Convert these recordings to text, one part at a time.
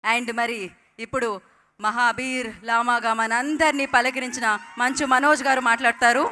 And మరి ఇప్పుడు మహాబీర్ లామాగా మనందరినీ పలకరించిన మంచు మనోజ్ గారు మాట్లాడతారు.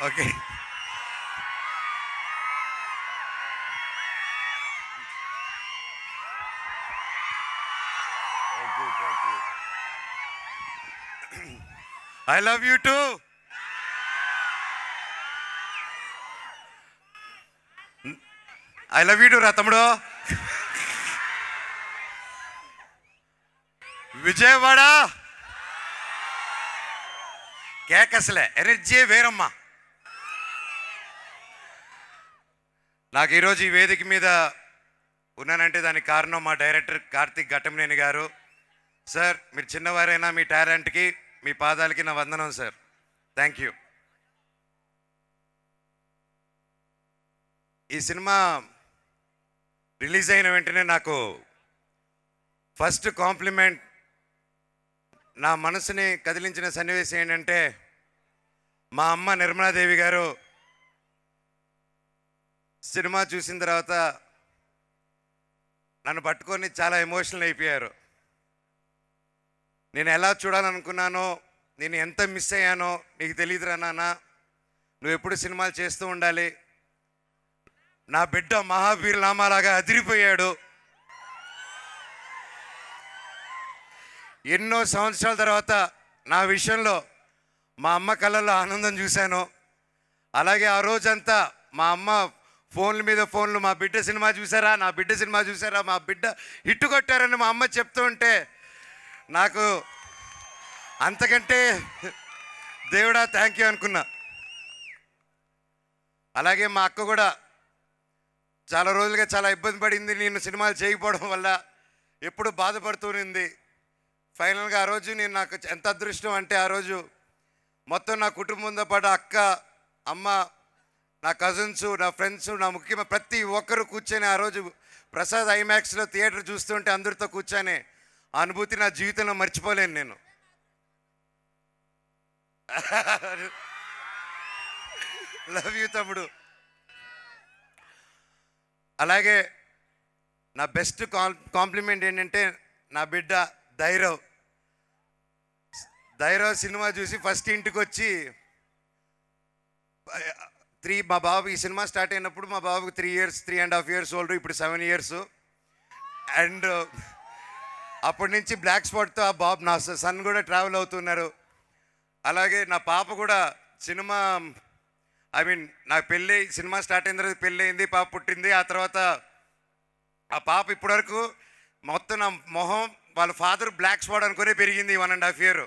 Okay, I love you two. I love you two రా తమ్ముడు. విజయవాడ కేకసలే ఎనర్జీ వేరమ్మా. నాకు ఈరోజు ఈ వేదిక మీద ఉన్నానంటే దానికి కారణం మా డైరెక్టర్ కార్తిక్ ఘట్టమనేని గారు. సార్, మీరు చిన్నవారైనా మీ టాలెంట్కి మీ పాదాలకి నా వందనం సార్. Thank you. ఈ సినిమా రిలీజ్ అయిన వెంటనే నాకు ఫస్ట్ కాంప్లిమెంట్, నా మనసుని కదిలించిన సన్నివేశం ఏంటంటే మా అమ్మ నిర్మలాదేవి గారు సినిమా చూసిన తర్వాత నన్ను పట్టుకొని చాలా ఎమోషనల్ అయిపోయారు. నేను ఎలా చూడాలనుకున్నానో, నేను ఎంత మిస్ అయ్యానో నీకు తెలియదురా నాన్న, నువ్వు ఎప్పుడు సినిమాలు చేస్తూ ఉండాలి. నా బిడ్డ మహాబీర్ లామాలాగా అదిరిపోయాడు. ఎన్నో సంవత్సరాల తర్వాత నా విషయంలో మా అమ్మ కళ్ళల్లో ఆనందం చూశాను. అలాగే ఆ రోజంతా మా అమ్మ ఫోన్ల మీద ఫోన్లు, మా బిడ్డ సినిమా చూసారా, నా బిడ్డ సినిమా చూసారా, మా బిడ్డ హిట్టు కొట్టారని మా అమ్మ చెప్తూ ఉంటే నాకు అంతకంటే దేవుడా థ్యాంక్ యూ అనుకున్నా. అలాగే మా అక్క కూడా చాలా రోజులుగా చాలా ఇబ్బంది పడింది, నేను సినిమాలు చేయకపోవడం వల్ల ఎప్పుడు బాధపడుతూనింది. ఫైనల్గా ఆ రోజు నేను, నాకు ఎంత అదృష్టం అంటే ఆ రోజు మొత్తం నా కుటుంబంతో పాటు అక్క, అమ్మ, నా కజిన్స్, నా ఫ్రెండ్స్, నా ముఖ్యమైన ప్రతి ఒక్కరు కూర్చొని ఆ రోజు ప్రసాద్ ఐమాక్స్లో థియేటర్ చూస్తుంటే అందరితో కూర్చొని ఆ అనుభూతి నా జీవితంలో మర్చిపోలేను నేను. లవ్ యూ తమ్ముడు. అలాగే నా బెస్ట్ కాంప్లిమెంట్ ఏంటంటే నా బిడ్డ ధైరవ్ సినిమా చూసి ఫస్ట్ ఇంటికి వచ్చి మా బాబు ఈ సినిమా స్టార్ట్ అయినప్పుడు మా బాబుకి 3.5 years ఓల్డ్, ఇప్పుడు 7 years. అండ్ అప్పటి నుంచి బ్లాక్ స్పాట్తో ఆ బాబు, నా సన్ కూడా ట్రావెల్ అవుతున్నారు. అలాగే నా పాప కూడా సినిమా, నా సినిమా స్టార్ట్ అయిన తర్వాత పెళ్ళి అయింది, పాప పుట్టింది. ఆ తర్వాత ఆ పాప ఇప్పటివరకు మొత్తం నా మొహం వాళ్ళ ఫాదర్ బ్లాక్ స్పాట్ అనుకునే పెరిగింది 1.5 year.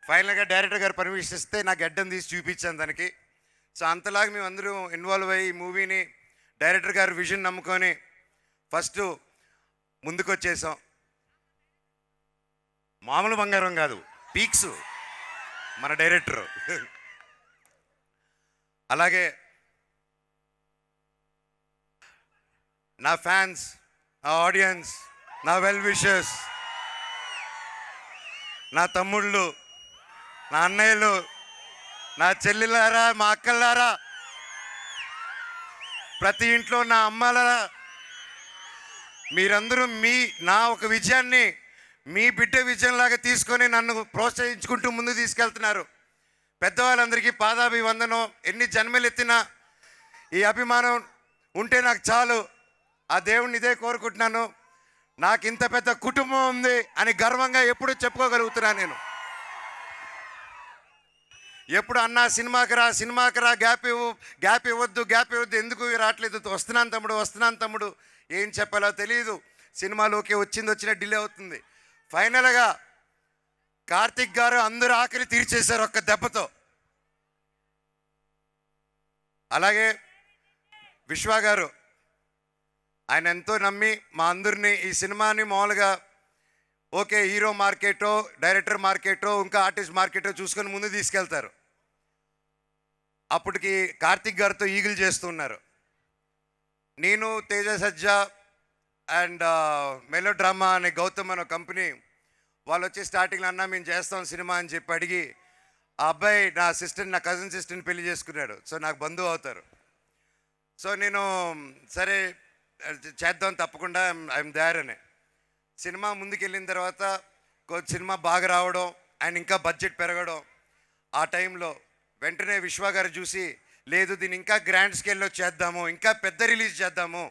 ఫైనల్గా డైరెక్టర్ గారు పర్మిషన్ ఇస్తే నా గడ్డం తీసి చూపించాను దానికి. సో అంతలాగా మేము అందరూ ఇన్వాల్వ్ అయ్యి ఈ మూవీని డైరెక్టర్ గారు విజన్ నమ్ముకొని ఫస్ట్ ముందుకు వచ్చేసాం. మామూలు బంగారం కాదు, పీక్స్ మన డైరెక్టరు. అలాగే నా ఫ్యాన్స్, నా ఆడియన్స్, నా వెల్ విషర్స్, నా తమ్ముళ్ళు, నా అన్నయ్యలు, నా చెల్లెలారా, మా అక్కలారా, ప్రతి ఇంట్లో నా అమ్మలారా, మీరందరూ నా ఒక విజయాన్ని మీ బిడ్డ విజయంలాగా తీసుకొని నన్ను ప్రోత్సహించుకుంటూ ముందుకు తీసుకెళ్తున్నారు. పెద్దవాళ్ళందరికీ పాదాభివందనం. ఎన్ని జన్మలు ఎత్తినా ఈ అభిమానం ఉంటే నాకు చాలు. ఆ దేవుణ్ణి ఇదే కోరుకుంటున్నాను. నాకు ఇంత పెద్ద కుటుంబం ఉంది అని గర్వంగా ఎప్పుడు చెప్పుకోగలుగుతున్నా నేను. ఎప్పుడు అన్నా సినిమాకి రా, గ్యాప్ ఇవ్వద్దు, ఎందుకు రావట్లేదు, వస్తున్నాను తమ్ముడు ఏం చెప్పాలో తెలియదు, సినిమాలోకి వచ్చిన డిలే అవుతుంది. ఫైనల్గా కార్తిక్ గారు అందరూ ఆఖరి తీర్చేశారు ఒక్క దెబ్బతో. అలాగే విశ్వ గారు, ఆయన ఎంతో నమ్మి మా అందరినీ ఈ సినిమాని మామూలుగా ఓకే హీరో మార్కెటో డైరెక్టర్ మార్కెటో ఇంకా ఆర్టిస్ట్ మార్కెటో చూసుకొని ముందు తీసుకెళ్తారు. అప్పటికి కార్తిక్ గారితో ఈగిల్ చేస్తున్నారు. నేను తేజ సజ్జా అండ్ మెలో డ్రామా అనే గౌతమ్ అనే కంపెనీ వాళ్ళు వచ్చి స్టార్టింగ్లో అన్నా మేము చేస్తాం సినిమా అని చెప్పి అడిగి ఆ అబ్బాయి నా సిస్టర్, నా కజిన్ సిస్టర్ని పెళ్లి చేసుకున్నాడు. సో నాకు బంధువు అవుతారు. సో నేను సరే చేద్దాం తప్పకుండా ఐఎమ్ దేర్ అని. సినిమా ముందుకెళ్ళిన తర్వాత సినిమా బాగా రావడం అండ్ ఇంకా బడ్జెట్ పెరగడం, ఆ టైంలో వెంటనే విశ్వ గారు చూసి లేదు దీన్ని ఇంకా గ్రాండ్ స్కేల్లో చేద్దాము, ఇంకా పెద్ద రిలీజ్ చేద్దాము,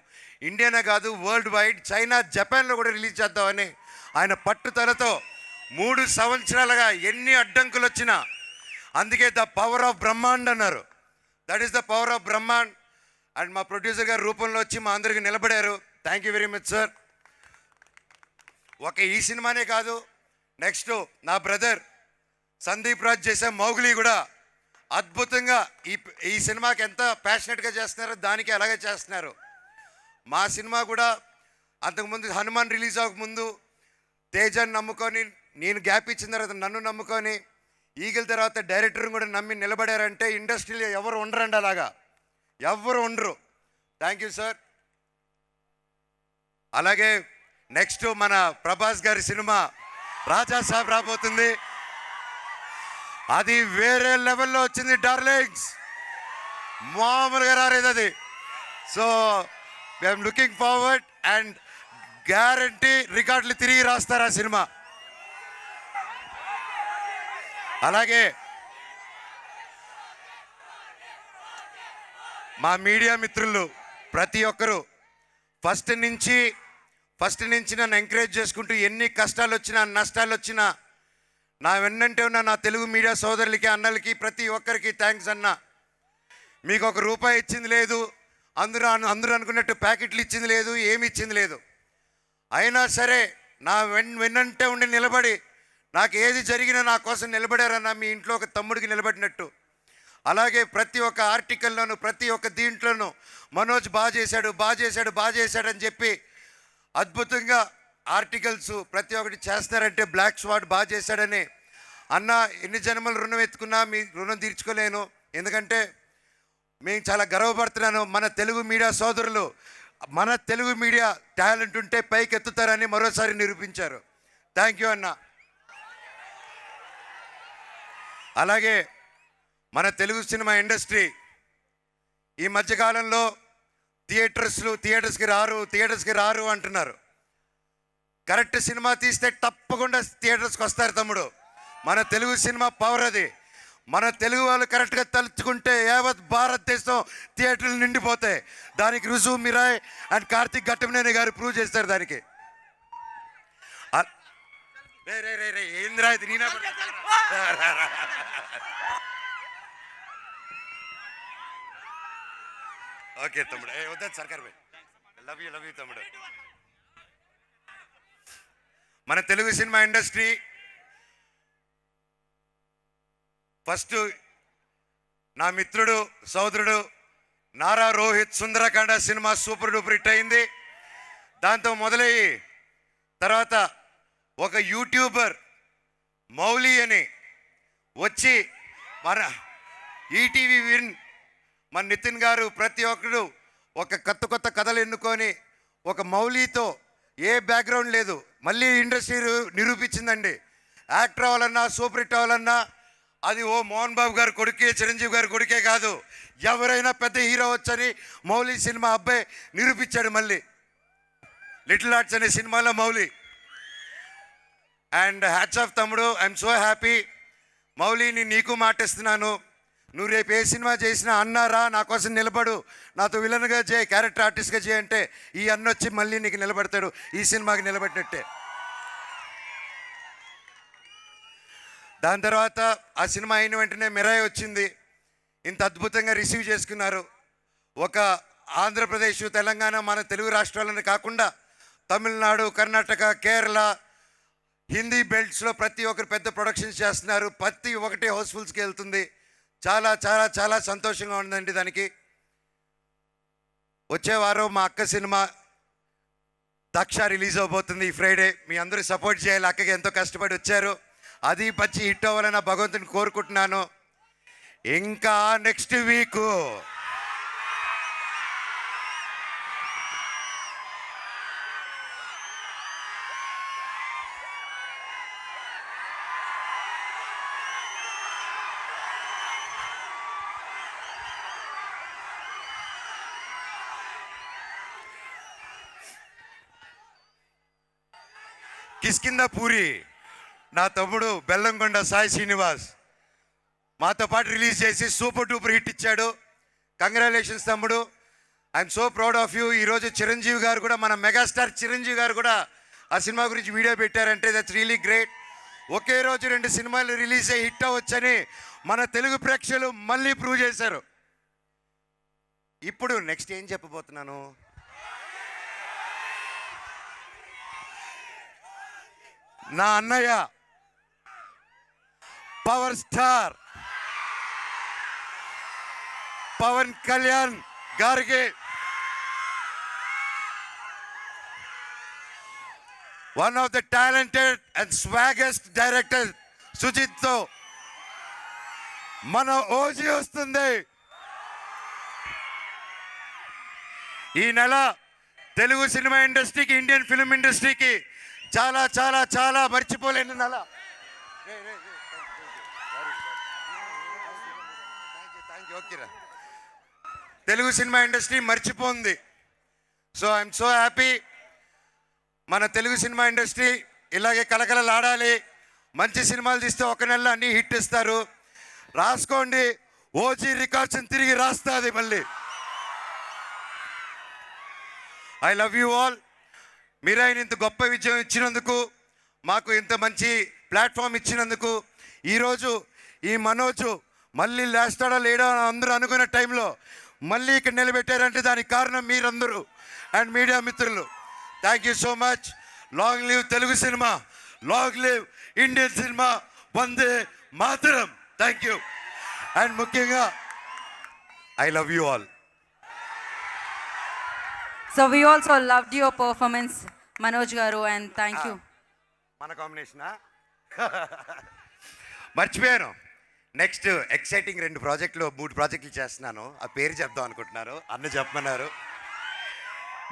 ఇండియానే కాదు వరల్డ్ వైడ్ చైనా జపాన్లో కూడా రిలీజ్ చేద్దామని ఆయన పట్టుదలతో 3 సంవత్సరాలుగా ఎన్ని అడ్డంకులు వచ్చినా, అందుకే ద పవర్ ఆఫ్ బ్రహ్మాండ్ అన్నారు. That is the power of Brahmand. And మా ప్రొడ్యూసర్ గారు రూపంలో వచ్చి మా అందరికి నిలబడారు. Thank you very much sir. ఒక ఈ సినిమానే కాదు, నెక్స్ట్ నా బ్రదర్ సందీప్ రాజ్ చేసే మౌగ్లీ కూడా అద్భుతంగా ఈ సినిమాకి ఎంత ప్యాషనెట్గా చేస్తున్నారో దానికి అలాగే చేస్తున్నారు. మా సినిమా కూడా అంతకుముందు హనుమాన్ రిలీజ్ అవ్వకముందు తేజాన్ని నమ్ముకొని, నేను గ్యాప్ ఇచ్చిన తర్వాత నన్ను నమ్ముకొని, ఈగిల్ తర్వాత డైరెక్టర్ని కూడా నమ్మి నిలబడారంటే ఇండస్ట్రీలో ఎవరు ఉండరండి, అలాగా ఎవరు ఉండరు. Thank you sir. అలాగే నెక్స్ట్ మన ప్రభాస్ గారి సినిమా రాజా సాబ్ రాబోతుంది. అది వేరే లెవెల్లో వచ్చింది డార్లింగ్స్, మామూలుగా రాలేదు అది. So I'm looking forward and guarantee రికార్డులు తిరిగి రాస్తారు ఆ సినిమా. అలాగే మా మీడియా మిత్రులు ప్రతి ఒక్కరూ ఫస్ట్ నుంచి నన్ను ఎంకరేజ్ చేసుకుంటూ ఎన్ని కష్టాలు వచ్చినా నష్టాలు వచ్చినా నా వెన్నంటే ఉన్న నా తెలుగు మీడియా సోదరులకి అన్నలకి ప్రతి ఒక్కరికి థ్యాంక్స్ అన్న. మీకు ఒక రూపాయి ఇచ్చింది లేదు, అందరూ అనుకున్నట్టు ప్యాకెట్లు ఇచ్చింది లేదు, ఏమి ఇచ్చింది లేదు. అయినా సరే నా వెన్నంటే ఉండి నిలబడి నాకు ఏది జరిగినా నా కోసం నిలబడారన్న, మీ ఇంట్లో ఒక తమ్ముడికి నిలబడినట్టు. అలాగే ప్రతి ఒక్క ఆర్టికల్లోనూ ప్రతి ఒక్క దీంట్లోనూ మనోజ్ బాగా చేశాడు అని చెప్పి అద్భుతంగా ఆర్టికల్స్ ప్రతి ఒక్కటి చేస్తారంటే బ్లాక్ స్వాట్ బాగా చేశాడని. అన్న ఎన్ని జన్మలు రుణం ఎత్తుకున్నా మీ రుణం తీర్చుకోలేను, ఎందుకంటే మేము చాలా గర్వపడుతున్నాను. మన తెలుగు మీడియా సోదరులు, మన తెలుగు మీడియా టాలెంట్ ఉంటే పైకి ఎత్తుతారని మరోసారి నిరూపించారు. థ్యాంక్ యూ అన్న. అలాగే మన తెలుగు సినిమా ఇండస్ట్రీ ఈ మధ్యకాలంలో థియేటర్స్కి రారు అంటున్నారు. కరెక్ట్ సినిమా తీస్తే తప్పకుండా థియేటర్స్కి వస్తారు తమ్ముడు. మన తెలుగు సినిమా పవర్ అది. మన తెలుగు వాళ్ళు కరెక్ట్గా తలుచుకుంటే యావత్ భారతదేశం థియేటర్లు నిండిపోతాయి. దానికి రుజువు మిరాయ్ అండ్ కార్తిక్ ఘట్టమనేని గారు ప్రూవ్ చేస్తారు దానికి. ఏంద్రా ఇది నేనా? ఓకే తమ్ముడు, వద్దు సర్కార్ భాయ్, లవ్ యూ తమ్ముడు. మన తెలుగు సినిమా ఇండస్ట్రీ ఫస్ట్ నా మిత్రుడు సోదరుడు Nara Rohit Sundarakanda cinema super duper hit అయింది. దాంతో మొదలయ్యి తర్వాత ఒక యూట్యూబర్ మౌలి అని వచ్చి మన ఈటీవీ విన్ మన నితిన్ గారు ప్రతి ఒక్కరు ఒక కొత్త కథలు ఎన్నుకొని ఒక మౌలితో ఏ బ్యాక్గ్రౌండ్ లేదు మళ్ళీ ఇండస్ట్రీ నిరూపించిందండి. యాక్టర్ అవ్వాలన్నా సూపర్ హిట్ అవ్వాలన్నా అది ఓ మోహన్ బాబు గారు కొడుకే చిరంజీవి గారి కొడుకే కాదు, ఎవరైనా పెద్ద హీరో వచ్చని మౌలి సినిమా అబ్బాయి నిరూపించాడు. మళ్ళీ లిటిల్ ఆర్ట్స్ అనే సినిమాలో మౌలి. అండ్ హ్యాట్స్ ఆఫ్ తమ్ముడు, ఐఎమ్ సో హ్యాపీ. మౌలిని నీకు మాటిస్తున్నాను, నువ్వు రేపు ఏ సినిమా చేసినా అన్నారా నా కోసం నిలబడు, నాతో విలన్గా చేయి, క్యారెక్టర్ ఆర్టిస్ట్గా చేయంటే ఈ అన్న వచ్చి మళ్ళీ నీకు నిలబడతాడు, ఈ సినిమాకి నిలబడినట్టే. దాని తర్వాత ఆ సినిమా అయిన వెంటనే మిరాయి వచ్చింది. ఇంత అద్భుతంగా రిసీవ్ చేసుకున్నారు. ఒక ఆంధ్రప్రదేశ్ తెలంగాణ మన తెలుగు రాష్ట్రాలను కాకుండా తమిళనాడు, కర్ణాటక, కేరళ, హిందీ బెల్ట్స్లో ప్రతి ఒక్కరు పెద్ద ప్రొడక్షన్స్ చేస్తున్నారు. ప్రతి ఒక్కటి హౌస్ఫుల్స్కి వెళ్తుంది. చాలా చాలా చాలా సంతోషంగా ఉందండి. దానికి వచ్చే వారం మా అక్క సినిమా దక్ష రిలీజ్ అవబోతుంది ఈ ఫ్రైడే. మీ అందరూ సపోర్ట్ చేయాలి. అక్కకి ఎంతో కష్టపడి వచ్చారు. అది పచ్చి హిట్ అవ్వాలని భగవంతుని కోరుకుంటున్నాను. ఇంకా నెక్స్ట్ వీక్ కిష్కింద పూరి నా తమ్ముడు బెల్లంకొండ సాయి శ్రీనివాస్ మాతో పాటు రిలీజ్ చేసి సూపర్ డూపర్ హిట్ ఇచ్చాడు. కంగ్రాచులేషన్స్ తమ్ముడు. I'm so proud of you. ఈరోజు చిరంజీవి గారు కూడా, మన మెగాస్టార్ చిరంజీవి గారు కూడా ఆ సినిమా గురించి వీడియో పెట్టారంటే దట్స్ రియలీ గ్రేట్. ఒకే రోజు 2 సినిమాలు రిలీజ్ అయ్యి హిట్ అవ్వచ్చని మన తెలుగు ప్రేక్షకులు మళ్ళీ ప్రూవ్ చేశారు. ఇప్పుడు నెక్స్ట్ ఏం చెప్పబోతున్నాను, నా అన్నయ్య పవర్ స్టార్ పవన్ కళ్యాణ్ గారికి one of the talented and swaggest director సుజిత్తో మన ఓజీ వస్తుంది. ఈ నెల తెలుగు సినిమా ఇండస్ట్రీకి, ఇండియన్ ఫిల్మ్ ఇండస్ట్రీకి చాలా చాలా చాలా మర్చిపోలేని నెల. తెలుగు సినిమా ఇండస్ట్రీ మర్చిపోయింది. So I'm so happy. మన తెలుగు సినిమా ఇండస్ట్రీ ఇలాగే కలకలలాడాలి. మంచి సినిమాలు తీస్తే ఒక నెలలో అన్నీ హిట్ ఇస్తారు. రాసుకోండి, ఓజీ రికార్డ్స్ని తిరిగి రాస్తుంది మళ్ళీ. I love you all. మీరు ఆయన ఇంత గొప్ప విజయం ఇచ్చినందుకు, మాకు ఇంత మంచి ప్లాట్ఫామ్ ఇచ్చినందుకు, ఈరోజు ఈ మనోజు మళ్ళీ లేస్తాడా లేడా అని అందరూ అనుకునే టైంలో మళ్ళీ ఇక్కడ నిలబెట్టారంటే దానికి కారణం మీరందరూ అండ్ మీడియా మిత్రులు. Thank you so much. Long live Telugu cinema, long live Indian cinema, Vande Mataram. Thank you. And ముఖ్యంగా I love you all. So we also loved your performance, Manoj garu, and thank you. మన కాంబినేషనా మర్చిపోయాను. Next exciting 2 ప్రాజెక్టులు 3 ప్రాజెక్టులు చేస్తున్నాను. ఆ పేరు చెప్దాం అనుకుంటున్నారు, అన్న చెప్పమన్నారు.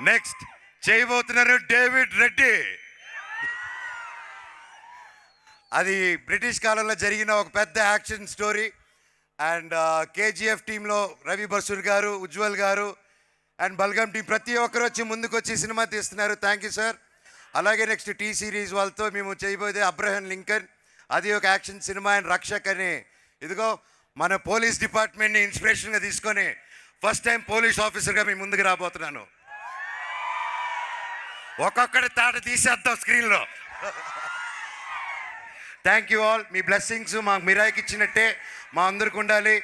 నెక్స్ట్ చేయబోతున్నారు డేవిడ్ రెడ్డి. అది బ్రిటిష్ కాలంలో జరిగిన ఒక పెద్ద యాక్షన్ స్టోరీ. అండ్ కేజీఎఫ్ టీంలో రవి బసూర్ గారు, ఉజ్వల్ గారు అండ్ బల్గమ్ టీం ప్రతి ఒక్కరు వచ్చి ముందుకు వచ్చి సినిమా తీస్తున్నారు. Thank you sir. అలాగే నెక్స్ట్ టీ సిరీస్ వాళ్ళతో మేము చేయబోయేది అబ్రహం లింకన్. అది ఒక యాక్షన్ సినిమా. అండ్ రక్షక్ అని, ఇదిగో మన పోలీస్ డిపార్ట్మెంట్ని ఇన్స్పిరేషన్గా తీసుకొని ఫస్ట్ టైం పోలీస్ ఆఫీసర్గా మీ ముందుకు రాబోతున్నాను. ఒక్కొక్కటి తాట తీసేద్దాం స్క్రీన్లో. Thank you all. Me blessings మా మిరాయికి ఇచ్చినట్టే మా అందరికి ఉండాలి.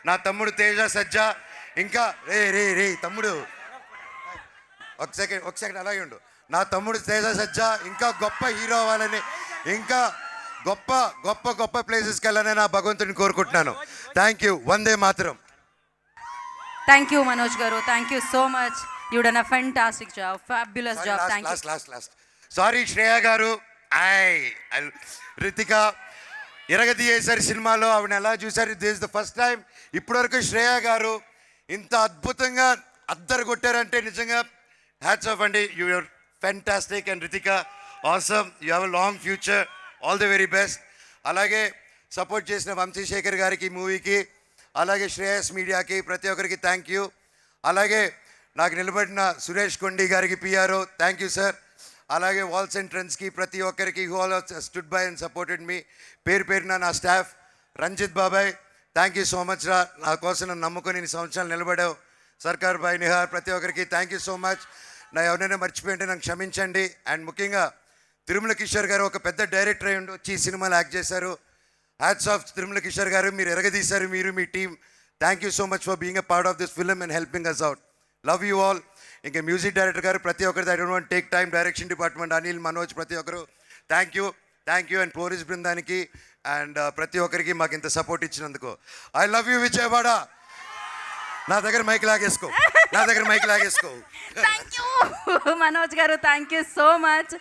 నా తమ్ముడు తేజ సజ్జా, ఇంకా రే తమ్ముడు ఒక సెకండ్ అలాగే ఉండు. నా తమ్ముడు తేజ సజ్జా ఇంకా గొప్ప హీరో అవ్వాలని, ఇంకా గొప్ప గొప్ప గొప్ప ప్లేసెస్కి వెళ్ళాలని నా భగవంతుని కోరుకుంటున్నాను. Thank you. Vande Mataram. Thank you, Manoj garu. Thank you so much. You done a fantastic job, fabulous job. Thank you. Last సారీ శ్రేయ గారు, రితిక ఇరగదీయేశారు సినిమాలో. ఆవిడ ఎలా చూశారు? This is the first time. ఇప్పటివరకు శ్రేయ గారు ఇంత అద్భుతంగా అద్దరు కొట్టారంటే నిజంగా హ్యాట్స్ ఆఫ్ అండి. You are fantastic. And Ritika awesome. You have a long future. All the very best. అలాగే సపోర్ట్ చేసిన వంశీశేఖర్ గారికి మూవీకి, అలాగే శ్రేయస్ మీడియాకి, ప్రతి ఒక్కరికి థ్యాంక్ యూ. అలాగే నాకు నిలబడిన సురేష్ కొండి గారికి పిఆర్ఓ థ్యాంక్ యూ సార్. అలాగే వాల్స్ అండ్ ట్రెండ్స్కి ప్రతి ఒక్కరికి who all stood by and supported me. పేరు పేరున నా స్టాఫ్, రంజిత్ బాబాయ్ థ్యాంక్ యూ సో మచ్ రా. నా కోసం నన్ను నమ్ముకొని ఇన్ని సంవత్సరాలు నిలబడావు. సర్కార్ బాయ్, నిహార్, ప్రతి ఒక్కరికి థ్యాంక్ యూ సో మచ్. నా ఎవరైనా మర్చిపోయింటే నాకు క్షమించండి. అండ్ ముఖ్యంగా తిరుమల కిషోర్ గారు ఒక పెద్ద డైరెక్టర్ అయి ఉండి వచ్చి ఈ సినిమాలో యాక్ట్ చేశారు. హ్యాట్స్ ఆఫ్ తిరుమల కిషోర్ గారు, మీరు ఎరగదీశారు, మీరు మీ team. Thank you so much for being a part of this film and helping us out. Love you all. ఇంకా మ్యూజిక్ డైరెక్టర్ గారు ప్రతి ఒక్కరి దగ్గర take time direction department Anil Manoj ప్రతి ఒక్కరు థ్యాంక్ యూ అండ్ పోలీస్ బృందానికి అండ్ ప్రతి ఒక్కరికి మాకు ఇంత సపోర్ట్ ఇచ్చినందుకు. I love you Vijayawada. నా దగ్గర మైక్ లాగేసుకో థ్యాంక్ యూ మనోజ్ గారు, థ్యాంక్ యూ సో మచ్.